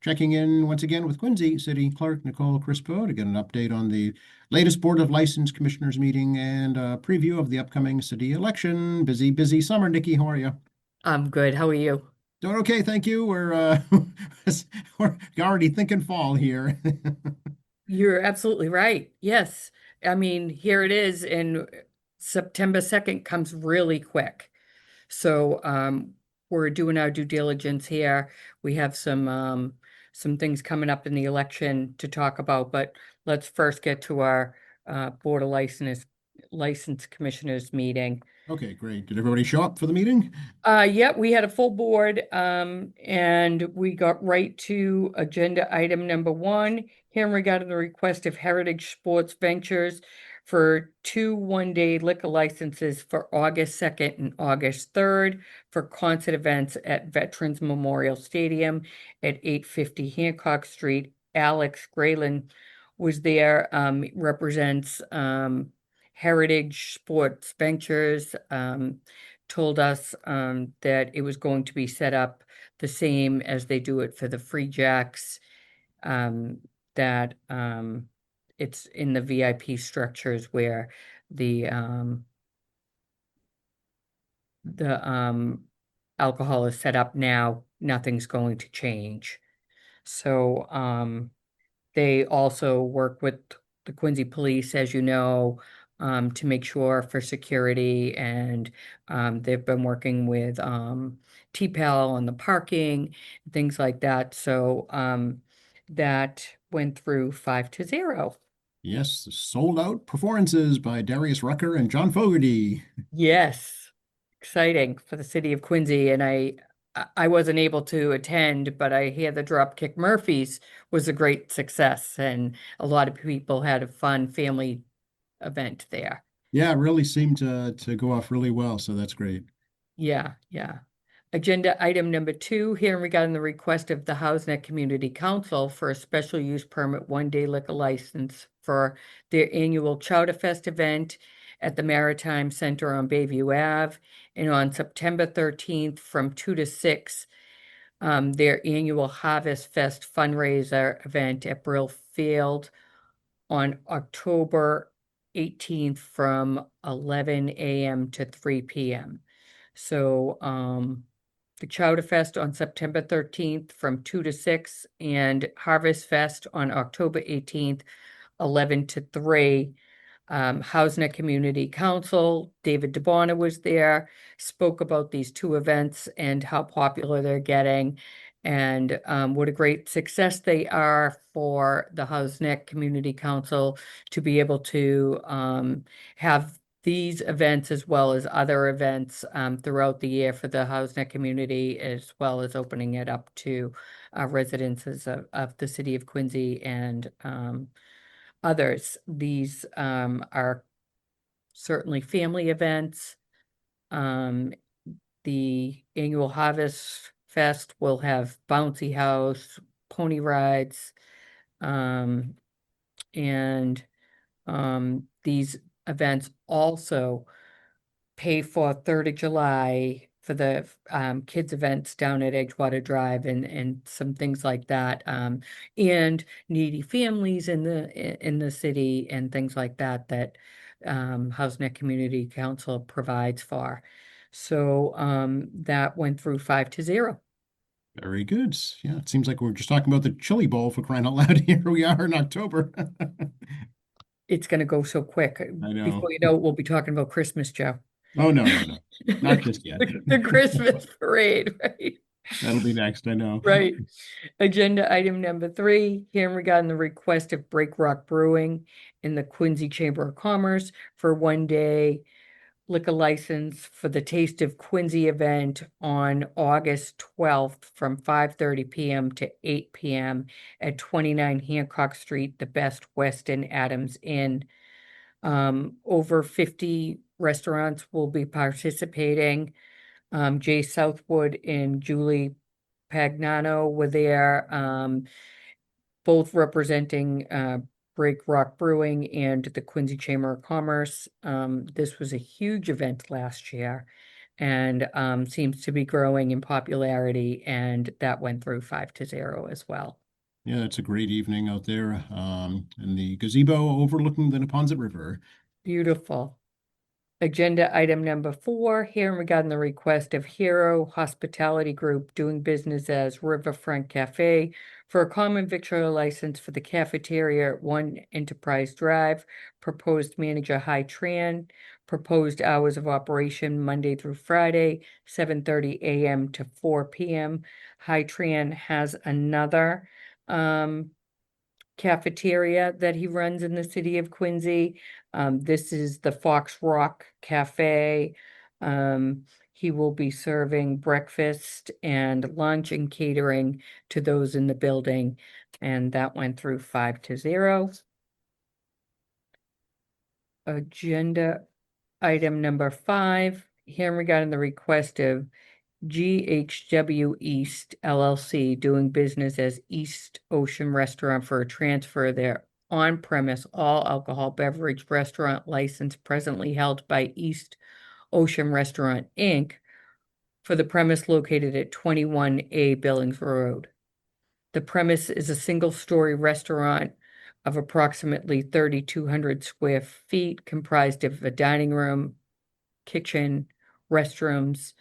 checking in once again with Quincy City Clerk Nicole Crispo to get an update on the latest Board of License Commissioners meeting and a preview of the upcoming city election. Busy, busy summer. Nikki, how are you? I'm good. How are you? Doing okay, thank you. We're already thinking fall here. You're absolutely right. Yes. I mean, here it is, and September 2nd comes really quick. So we're doing our due diligence here. We have some things coming up in the election to talk about, but let's first get to our Board of License Commissioners meeting. Okay, great. Did everybody show up for the meeting? Yeah, we had a full board, and we got right to agenda item number 1, hearing regarding the request of Heritage Sports Ventures for 2 one-day liquor licenses for August 2nd and August 3rd for concert events at Veterans Memorial Stadium at 850 Hancock Street. Alex Grayland was there, represents Heritage Sports Ventures, told us that it was going to be set up the same as they do it for the Free Jacks, that it's in the VIP structures where the alcohol is set up now. Nothing's going to change. So they also work with the Quincy Police, as you know, to make sure for security, and they've been working with T-Pal on the parking, things like that. So that went through 5-0. Yes, sold out performances by Darius Rucker and John Fogerty. Yes, exciting for the city of Quincy, and I wasn't able to attend, but I hear the Dropkick Murphys was a great success, and a lot of people had a fun family event there. Yeah, it really seemed to go off really well, so that's great. Yeah, yeah. Agenda item number 2, hearing regarding the request of the HouseNet Community Council for a special use permit 1-day liquor license for their annual Chowder Fest event at the Maritime Center on Bayview Ave. And on September 13th from 2 to 6, their annual Harvest Fest fundraiser event at Brill Field on October 18th from 11 a.m. to 3 p.m. So the Chowder Fest on September 13th from 2 to 6, and Harvest Fest on October 18th, 11 to 3. HouseNet Community Council, David DeBona was there, spoke about these 2 events and how popular they're getting, and what a great success they are for the HouseNet Community Council to be able to have these events as well as other events throughout the year for the HouseNet community, as well as opening it up to residences of the city of Quincy and others. These are certainly family events. Um, the annual Harvest Fest will have bouncy house, pony rides, um, and these events also pay for 3rd of July for the kids events down at Edgewater Drive and some things like that, and needy families in the city and things like that that HouseNet Community Council provides for. So that went through 5-0. Very good. Yeah, it seems like we're just talking about the Chili Bowl for crying out loud. Here we are in October. It's going to go so quick. I know. Before you know it, we'll be talking about Christmas, Joe. Oh, no, no, no. Not just yet. The Christmas parade, right? That'll be next, I know. Right. Agenda item number 3, hearing regarding the request of Break Rock Brewing in the Quincy Chamber of Commerce for 1-day liquor license for the Taste of Quincy event on August 12th from 5:30 p.m. to 8 p.m. at 29 Hancock Street, the Best Westin Adams Inn. Over 50 restaurants will be participating. Jay Southwood and Julie Pagnano were there, both representing Break Rock Brewing and the Quincy Chamber of Commerce. This was a huge event last year, and seems to be growing in popularity, and that went through 5-0 as well. Yeah, it's a great evening out there in the gazebo overlooking the Neponset River. Beautiful. Agenda item number 4, hearing regarding the request of Hero Hospitality Group doing business as Riverfront Cafe for a common victual license for the cafeteria at 1 Enterprise Drive, proposed manager Hai Tran, proposed hours of operation Monday through Friday, 7:30 a.m. to 4 p.m. Hai Tran has another cafeteria that he runs in the city of Quincy. This is the Fox Rock Cafe. He will be serving breakfast and lunch and catering to those in the building, and that went through 5-0. Agenda item number 5, hearing regarding the request of GHW East LLC doing business as East Ocean Restaurant for a transfer of their on-premise all alcohol beverage restaurant license presently held by East Ocean Restaurant, Inc. for the premise located at 21A Billings Road. The premise is a single-story restaurant of approximately 3,200 square feet, comprised of a dining room, kitchen, restrooms.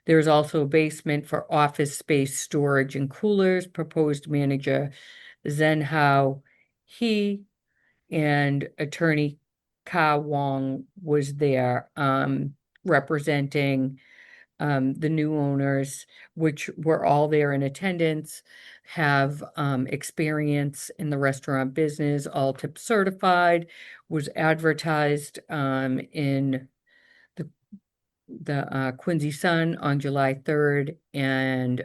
There is also a basement for office space, storage, and coolers. Proposed manager Zen Hao He and attorney Ka Wong was there representing the new owners, which were all there in attendance, have experience in the restaurant business, all tip certified, was advertised in the Quincy Sun on July 3rd, and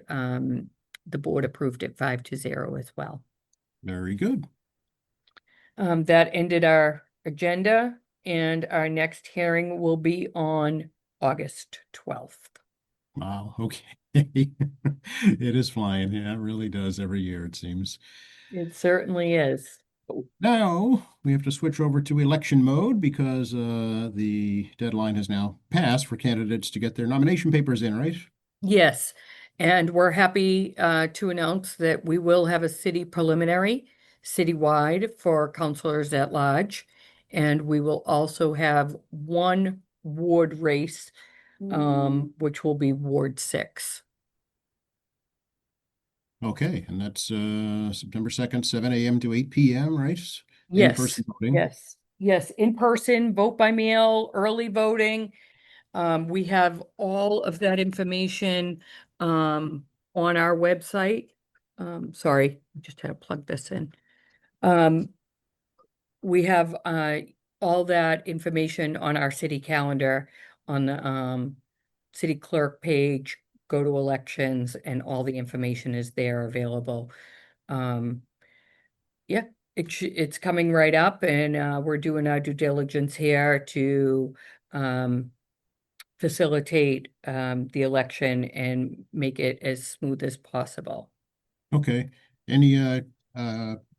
the board approved it 5-0 as well. Very good. That ended our agenda, and our next hearing will be on August 12th. Wow, okay. It is flying. Yeah, it really does every year, it seems. It certainly is. Now we have to switch over to election mode because the deadline has now passed for candidates to get their nomination papers in, right? Yes, and we're happy to announce that we will have a city preliminary citywide for councilors at large, and we will also have one ward race, which will be Ward 6. Okay, and that's September 2nd, 7 a.m. to 8 p.m., right? Yes, In-person voting. yes, in person, vote by mail, early voting. We have all of that information on our website. Sorry, I just had to plug this in. We have all that information on our city calendar on the city clerk page. Go to elections, and all the information is there available. Yeah, it's coming right up, and we're doing our due diligence here to facilitate the election and make it as smooth as possible. Okay. Any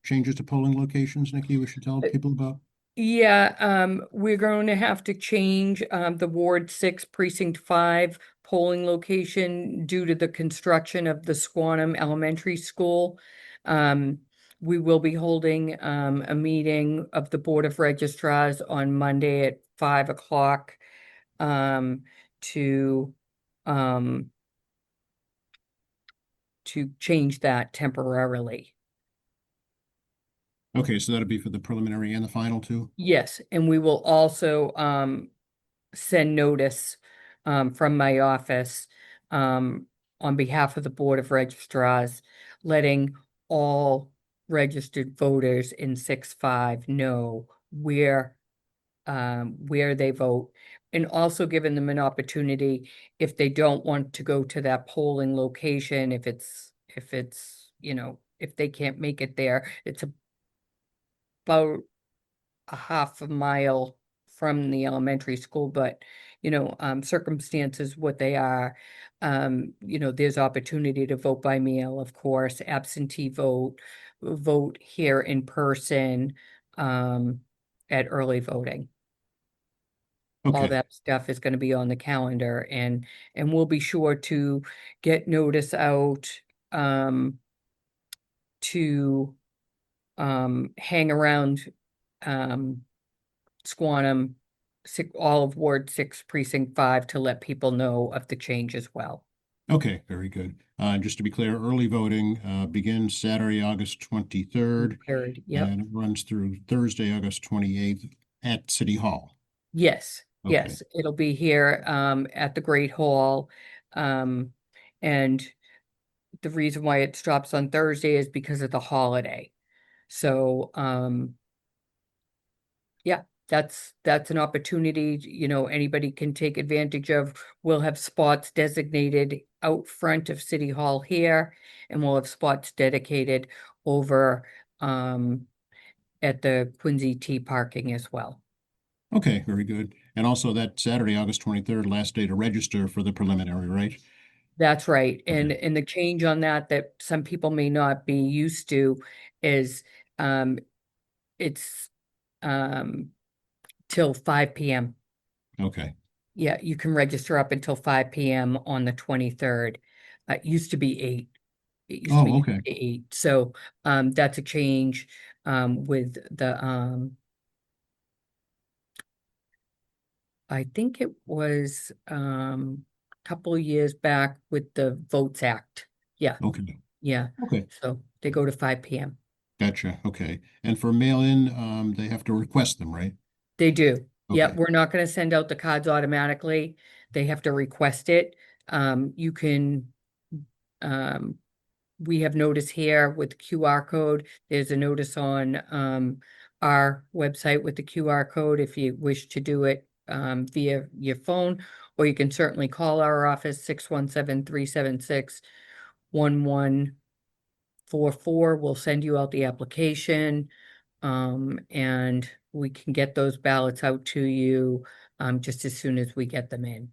changes to polling locations, Nikki, we should tell people about? Yeah, we're going to have to change the Ward 6 Precinct 5 polling location due to the construction of the Squantum Elementary School. We will be holding a meeting of the Board of Registrars on Monday at 5 o'clock to change that temporarily. Okay, so that'll be for the preliminary and the final too? Yes, and we will also send notice from my office on behalf of the Board of Registrars, letting all registered voters in 6-5 know where they vote, and also giving them an opportunity if they don't want to go to that polling location, if it's if they can't make it there. It's about a half a mile from the elementary school, but circumstances what they are. There's opportunity to vote by mail, of course, absentee vote here in person at early voting. all Okay, that stuff is gonna be on the calendar, and we'll be sure to get notice out, to, hang around, Squantum, all of Ward 6 Precinct 5 to let people know of the change as well. okay, very good. Just to be clear, early voting begins Saturday, August 23rd, Period. Yep. and it runs through Thursday, August 28th at City Hall. Yes, Okay. yes, it'll be here, at the Great Hall. And the reason why it stops on Thursday is because of the holiday. So, yeah, that's an opportunity, anybody can take advantage of. We'll have spots designated out front of City Hall here, and we'll have spots dedicated over, at the Quincy T parking as well. Okay, very good. And also that Saturday, August 23rd, last day to register for the preliminary, right? That's right. And Okay. and the change on that some people may not be used to is, it's till 5 p.m. Okay. Yeah, you can register up until 5 p.m. on the 23rd. It used to be 8. It used to Oh, be okay. 8. So that's a change with the I think it was a couple of years back with the Votes Act. Yeah, Okay. yeah. Okay. So they go to 5 p.m. Gotcha. Okay. And for mail-in, they have to request them, right? They do. Yeah, Okay. we're not going to send out the cards automatically. They have to request it. You can, um, we have notice here with QR code. There's a notice on our website with the QR code if you wish to do it via your phone, or you can certainly call our office 617-376-1144. We'll send you out the application. And we can get those ballots out to you just as soon as we get them in.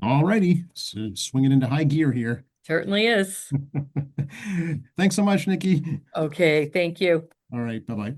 All righty. So swinging into high gear here. Certainly is. Thanks so much, Nikki. Okay, thank you. All right. Bye-bye.